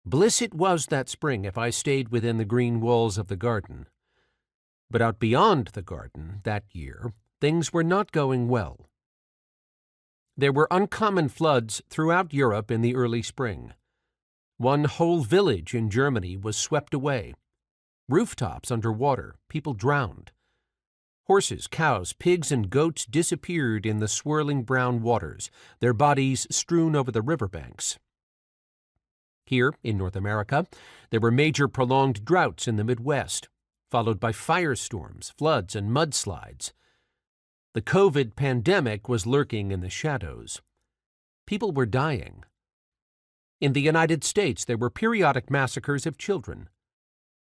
Bliss it was that spring if I stayed within the green walls of the garden. But out beyond the garden that year, things were not going well. There were uncommon floods throughout Europe in the early spring. One whole village in Germany was swept away. Rooftops under water, people drowned. Horses, cows, pigs, and goats disappeared in the swirling brown waters, their bodies strewn over the riverbanks. Here, in North America, there were major prolonged droughts in the Midwest, followed by firestorms, floods, and mudslides. The COVID pandemic was lurking in the shadows. People were dying. In the United States, there were periodic massacres of children.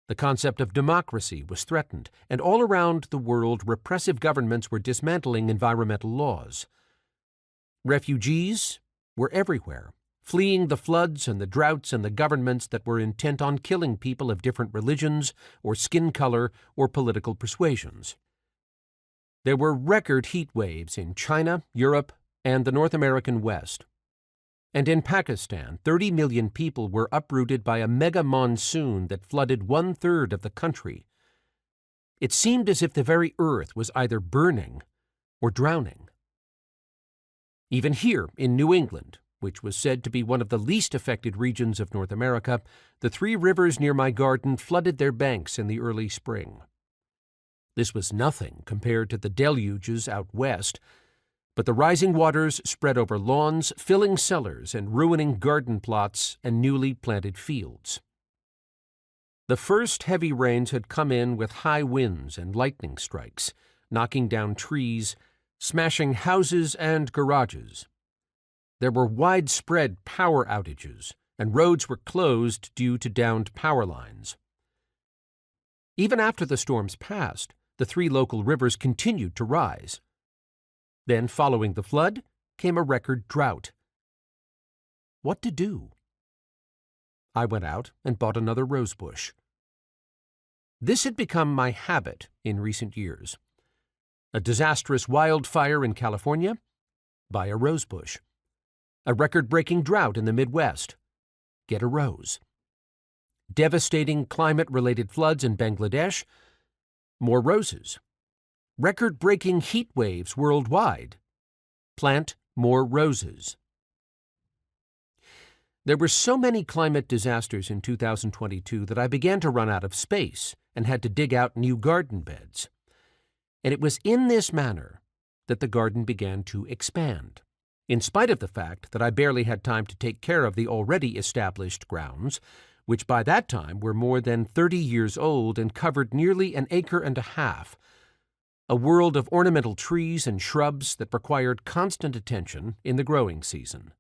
The concept of democracy was threatened, and all around the world repressive governments were dismantling environmental laws. Refugees were everywhere, fleeing the floods and the droughts and the governments that were intent on killing people of different religions or skin color or political persuasions. There were record heat waves in China, Europe, and the North American West. And in Pakistan, 30 million people were uprooted by a mega monsoon that flooded 1/3 of the country. It seemed as if the very earth was either burning or drowning. Even here in New England, which was said to be one of the least affected regions of North America, the 3 rivers near my garden flooded their banks in the early spring. This was nothing compared to the deluges out west, but the rising waters spread over lawns, filling cellars and ruining garden plots and newly planted fields. The first heavy rains had come in with high winds and lightning strikes, knocking down trees, smashing houses and garages. There were widespread power outages, and roads were closed due to downed power lines. Even after the storms passed, the 3 local rivers continued to rise. Then, following the flood, came a record drought. What to do? I went out and bought another rosebush. This had become my habit in recent years. A disastrous wildfire in California? Buy a rosebush. A record-breaking drought in the Midwest? Get a rose. Devastating climate-related floods in Bangladesh? More roses. Record-breaking heat waves worldwide? Plant more roses. There were so many climate disasters in 2022 that I began to run out of space and had to dig out new garden beds. And it was in this manner that the garden began to expand, in spite of the fact that I barely had time to take care of the already established grounds, which by that time were more than 30 years old and covered nearly 1.5 acres, a world of ornamental trees and shrubs that required constant attention in the growing season.